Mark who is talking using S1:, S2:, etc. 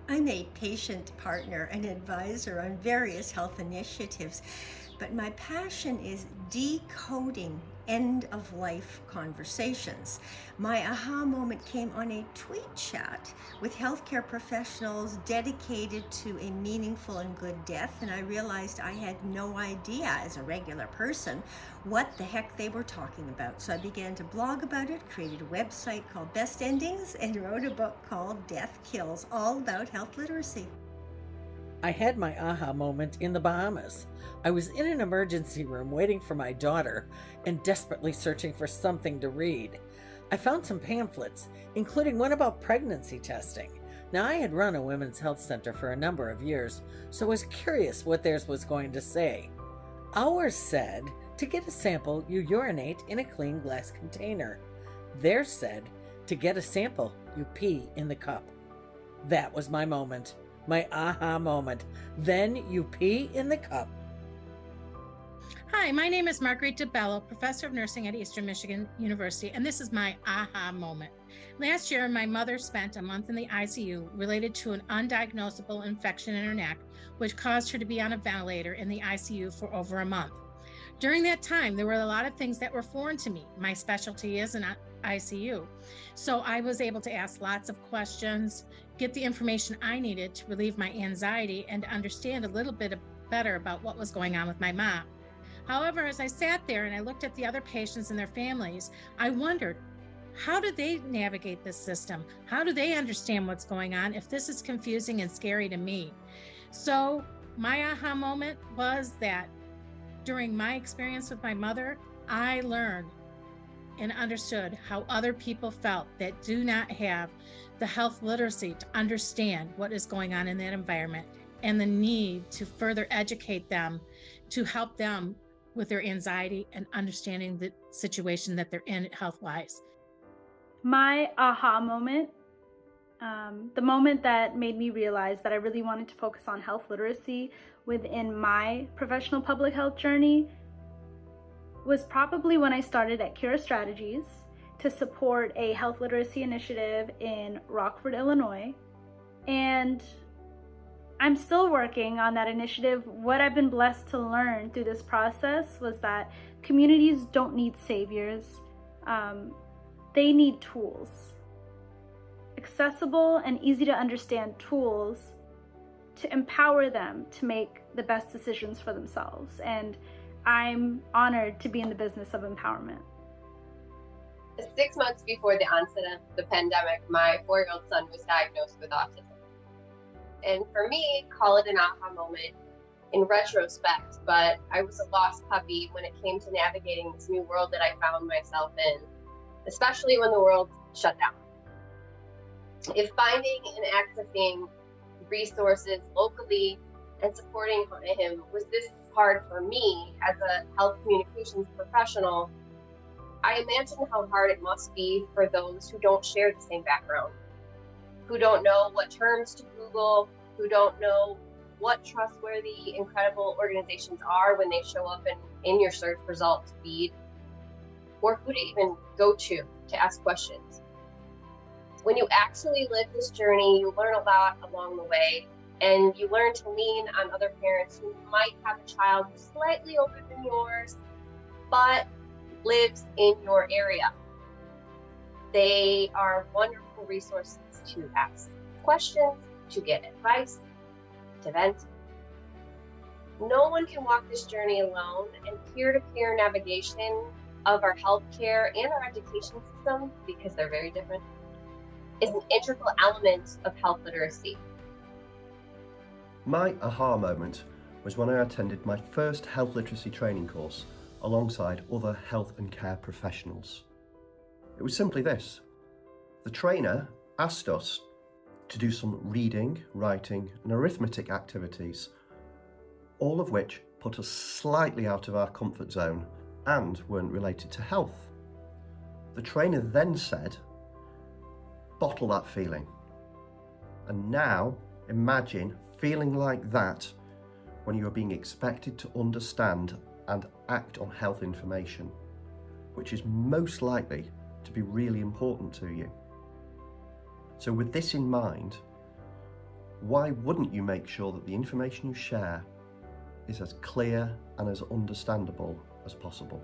S1: I'm a patient partner and advisor on various health initiatives, but my passion is decoding end of life conversations. My aha moment came on a tweet chat with healthcare professionals dedicated to a meaningful and good death, and I realized I had no idea as a regular person what the heck they were talking about. So I began to blog about it, created a website called Best Endings, and wrote a book called Death Kills, all about health literacy.
S2: I had my aha moment in the Bahamas. I was in an emergency room waiting for my daughter and desperately searching for something to read. I found some pamphlets, including one about pregnancy testing. Now, I had run a women's health center for a number of years, so I was curious what theirs was going to say. Ours said, to get a sample, you urinate in a clean glass container. Theirs said, to get a sample, you pee in the cup. That was my moment. My aha moment. Then you pee in the cup.
S3: Hi, my name is Marguerite DeBello, professor of nursing at Eastern Michigan University, and this is my aha moment. Last year, my mother spent a month in the ICU related to an undiagnosable infection in her neck, which caused her to be on a ventilator in the ICU for over a month. During that time, there were a lot of things that were foreign to me. My specialty is in ICU. So I was able to ask lots of questions, get the information I needed to relieve my anxiety and to understand a little bit better about what was going on with my mom. However, as I sat there and I looked at the other patients and their families, I wondered, how do they navigate this system? How do they understand what's going on if this is confusing and scary to me? So my aha moment was that during my experience with my mother, I learned and understood how other people felt that do not have the health literacy to understand what is going on in that environment and the need to further educate them to help them with their anxiety and understanding the situation that they're in health-wise.
S4: My aha moment, the moment that made me realize that I really wanted to focus on health literacy within my professional public health journey, was probably when I started at Cura Strategies to support a health literacy initiative in Rockford, Illinois. And I'm still working on that initiative. What I've been blessed to learn through this process was that communities don't need saviors. They need tools. Accessible and easy to understand tools to empower them to make the best decisions for themselves. And I'm honored to be in the business of empowerment.
S5: 6 months before the onset of the pandemic, my 4-year-old son was diagnosed with autism. And for me, call it an aha moment in retrospect, but I was a lost puppy when it came to navigating this new world that I found myself in, especially when the world shut down. If finding and accessing resources locally and supporting him was this hard for me as a health communications professional, I imagine how hard it must be for those who don't share the same background, who don't know what terms to Google, who don't know what trustworthy, incredible organizations are when they show up in your search results feed, or who to even go to ask questions. When you actually live this journey, you learn a lot along the way, and you learn to lean on other parents who might have a child who's slightly older than yours, but lives in your area. They are wonderful resources to ask questions, to get advice, to vent. No one can walk this journey alone, and peer-to-peer navigation of our healthcare and our education system, because they're very different, is an integral element of health literacy.
S6: My aha moment was when I attended my first health literacy training course alongside other health and care professionals. It was simply this. The trainer asked us to do some reading, writing and arithmetic activities, all of which put us slightly out of our comfort zone and weren't related to health. The trainer then said, bottle that feeling. And now imagine feeling like that when you are being expected to understand and act on health information, which is most likely to be really important to you. So with this in mind, why wouldn't you make sure that the information you share is as clear and as understandable as possible?